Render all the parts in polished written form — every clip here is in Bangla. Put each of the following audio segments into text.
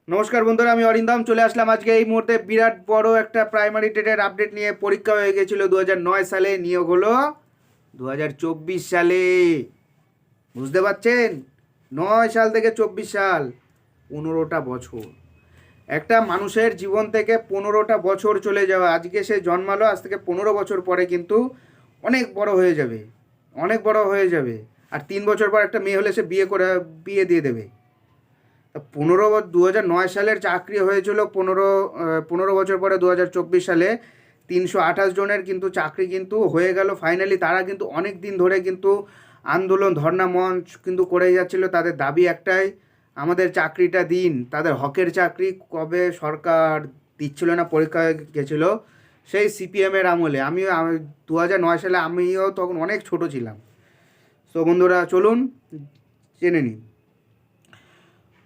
নমস্কার বন্ধুরা, আমি অরিন্দম চলে আসলাম আজকে এই মুহূর্তে বিরাট বড় একটা প্রাইমারি টেটের আপডেট নিয়ে। পরীক্ষা হয়ে গেছিল 2009 সালে, নিয়োগ হলো 2024 সালে। বুঝতে পারছেন? 9 সাল থেকে 24 সাল, 15টা বছর। একটা মানুষের জীবন থেকে 15টা বছর চলে যাওয়া। আজকে সে জন্মালো, আজ থেকে 15 বছর পরে কিন্তু অনেক বড় হয়ে যাবে, অনেক বড় হয়ে যাবে। আর 3 বছর পর একটা মেয়ে হলে সে বিয়ে দিয়ে দেবে। 2009 সালের চাকরি হয়েছিল 15 বছর পরে 2024 সালে 328 জনের কিন্তু চাকরি কিন্তু হয়ে গেল ফাইনালি। তারা কিন্তু অনেক দিন ধরে কিন্তু আন্দোলন, ধর্ণা মঞ্চ কিন্তু করে যাচ্ছিল। তাদের দাবি একটাই, আমাদের চাকরিটা দিন। তাদের হকের চাকরি কবে সরকার দিচ্ছিল না, পরীক্ষা হয়ে গেছিলো সেই সিপিএমের আমলে। 2009 সালে আমিও তখন অনেক ছোট ছিলাম। তো বন্ধুরা চলুন জেনে নিন।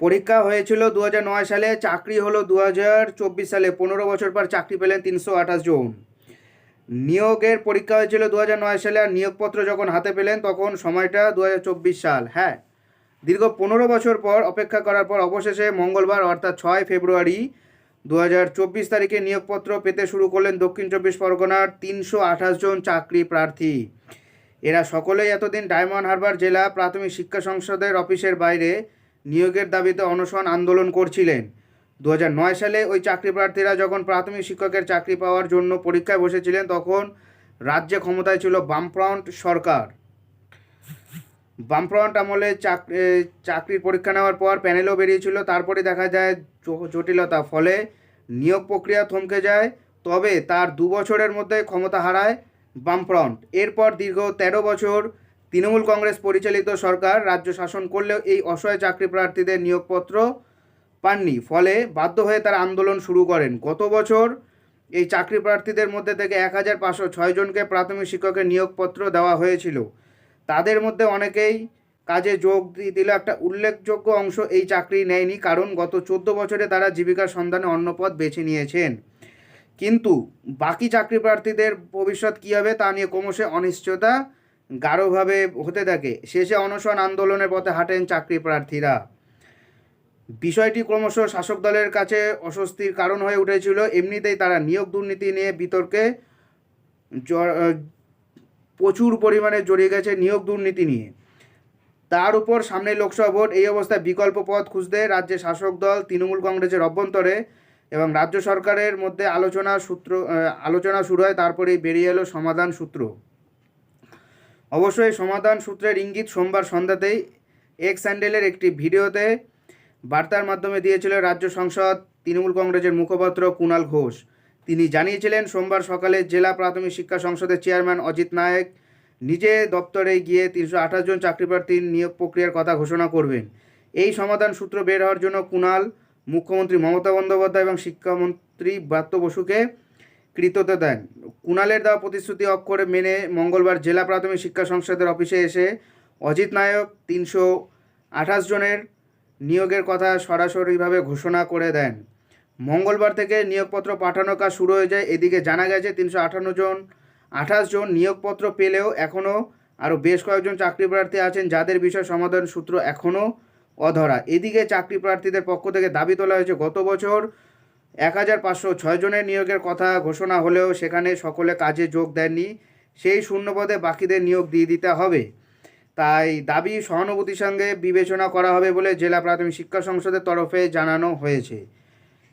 পরীক্ষা হয়েছিল 2009 সালে, চাকরি হলো 2024 সালে। 15 বছর পর চাকরি পেলেন 328 জন। নিয়োগের পরীক্ষা হয়েছিল 2009 সালে, আর নিয়োগপত্র যখন হাতে পেলেন তখন সময়টা 2024 সাল। হ্যাঁ, দীর্ঘ 15 বছর পর অপেক্ষা করার পর অবশেষে মঙ্গলবার অর্থাৎ 6 ফেব্রুয়ারি 2024 তারিখে নিয়োগপত্র পেতে শুরু করলেন দক্ষিণ চব্বিশ পরগনার 328 জন চাকরি প্রার্থী। এরা সকলেই এতদিন ডায়মন্ড হারবার জেলা প্রাথমিক শিক্ষা সংসদের অফিসের বাইরে নিয়োগের দাবিতে অনশন আন্দোলন করছিলেন। 2009 সালে ওই চাকরি প্রার্থীরা যখন প্রাথমিক শিক্ষকের চাকরি পাওয়ার জন্য পরীক্ষায় বসেছিলেন তখন রাজ্যে ক্ষমতায় ছিল বামফ্রন্ট সরকার। বামফ্রন্ট আমলে চাকরির পরীক্ষা নেওয়ার পর প্যানেলও বেরিয়েছিল। তারপরে দেখা যায় জটিলতা, ফলে নিয়োগ প্রক্রিয়া থমকে যায়। তবে তার 2 বছরের মধ্যে ক্ষমতা হারায় বামফ্রন্ট। এরপর দীর্ঘ 13 বছর তৃণমূল কংগ্রেস পরিচালিত সরকার রাজ্য শাসন করলেও এই অসহায় চাকরি প্রার্থীদের নিয়োগপত্র পাননি। ফলে বাধ্য হয়ে তারা আন্দোলন শুরু করেন। গত বছর এই চাকরি প্রার্থীদের মধ্যে থেকে 1506 জনকে প্রাথমিক শিক্ষকের নিয়োগপত্র দেওয়া হয়েছিল। তাদের মধ্যে অনেকেই কাজে যোগ দিল। একটা উল্লেখযোগ্য অংশ এই চাকরি নেয়নি, কারণ গত 14 বছরে তারা জীবিকার সন্ধানে অন্য পথ বেছে নিয়েছেন। কিন্তু বাকি চাকরি প্রার্থীদের ভবিষ্যৎ কী হবে তা নিয়ে ক্রমশ অনিশ্চয়তা গাঢ়ভাবে হতে থাকে। শেষে অনশন আন্দোলনের পথে হাঁটেন চাকরি প্রার্থীরা। বিষয়টি ক্রমশ শাসক দলের কাছে অস্বস্তির কারণ হয়ে উঠেছিল। এমনিতেই তারা নিয়োগ দুর্নীতি নিয়ে বিতর্কে প্রচুর পরিমাণে জড়িয়ে গেছে নিয়োগ দুর্নীতি নিয়ে। তার উপর সামনে লোকসভা ভোট। এই অবস্থায় বিকল্প পথ খুঁজতে রাজ্যে শাসক দল তৃণমূল কংগ্রেসের অভ্যন্তরে এবং রাজ্য সরকারের মধ্যে আলোচনা শুরু হয়। তারপরেই বেরিয়ে এলো সমাধান সূত্র। অবশ্যই সমাধান সূত্রের ইঙ্গিত সোমবার সন্ধ্যাতেই এক্স হ্যান্ডেলের একটি ভিডিওতে বার্তার মাধ্যমে দিয়েছিল রাজ্য সংসদ তৃণমূল কংগ্রেসের মুখপাত্র কুণাল ঘোষ। তিনি জানিয়েছিলেন সোমবার সকালে জেলা প্রাথমিক শিক্ষা সংসদের চেয়ারম্যান অজিত নায়েক নিজে দপ্তরে গিয়ে 328 জন চাকরিপ্রার্থীর নিয়োগ প্রক্রিয়ার কথা ঘোষণা করবেন। এই সমাধান সূত্র বের হওয়ার জন্য কুণাল মুখ্যমন্ত্রী মমতা বন্দ্যোপাধ্যায় এবং শিক্ষামন্ত্রী ব্রাত্য বসুকে কৃতজ্ঞতা দেন। কুণালের দেওয়া প্রতিশ্রুতি অক্ষরে মেনে মঙ্গলবার জেলা প্রাথমিক শিক্ষা সংসদের অফিসে এসে অজিত নায়ক 328 জনের নিয়োগের কথা সরাসরিভাবে ঘোষণা করে দেন। মঙ্গলবার থেকে নিয়োগপত্র পাঠানোর কাজ শুরু হয়ে যায়। এদিকে জানা গেছে 328 জন নিয়োগপত্র পেলেও এখনও আরও বেশ কয়েকজন চাকরি প্রার্থী আছেন যাদের বিষয় সমাধান সূত্র এখনও অধরা। এদিকে চাকরি প্রার্থীদের পক্ষ থেকে দাবি তোলা হয়েছে, গত বছর 1506 জনের নিয়োগের কথা ঘোষণা হলেও সেখানে সকলে কাজে যোগ দেননি। সেই শূন্যপদে বাকিদের নিয়োগ দিয়ে দিতে হবে। তাই দাবি সহানুভূতির সঙ্গে বিবেচনা করা হবে বলে জেলা প্রাথমিক শিক্ষা সংসদের তরফে জানানো হয়েছে।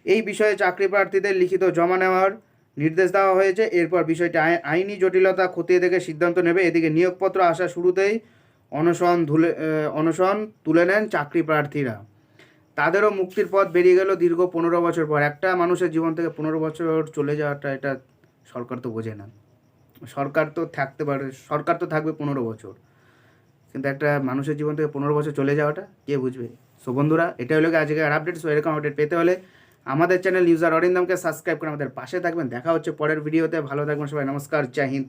এই বিষয়ে চাকরি প্রার্থীদের লিখিত জমা নেওয়ার নির্দেশ দেওয়া হয়েছে। এরপর বিষয়টি আইনি জটিলতা খতিয়ে দেখে সিদ্ধান্ত নেবে। এদিকে নিয়োগপত্র আসা শুরুতেই অনশন তুলে নেন চাকরি প্রার্থীরা। তাদেরও মুক্তির পথ বেরিয়ে গেল দীর্ঘ 15 বছর পর। একটা মানুষের জীবন থেকে 15 বছর চলে যাওয়াটা, এটা সরকার তো বোঝে না। সরকার তো থাকবে 15 বছর, কিন্তু একটা মানুষের জীবন থেকে 15 বছর চলে যাওয়াটা কে বুঝবে? সো বন্ধুরা, এটা হলো আজকের আপডেট। সো এরকম আপডেট পেতে হলে আমাদের চ্যানেল ইউজার অরিন্দমকে সাবস্ক্রাইব করে আমাদের পাশে থাকবেন। দেখা হচ্ছে পরের ভিডিওতে। ভালো থাকবেন সবাই। নমস্কার, জয় হিন্দ।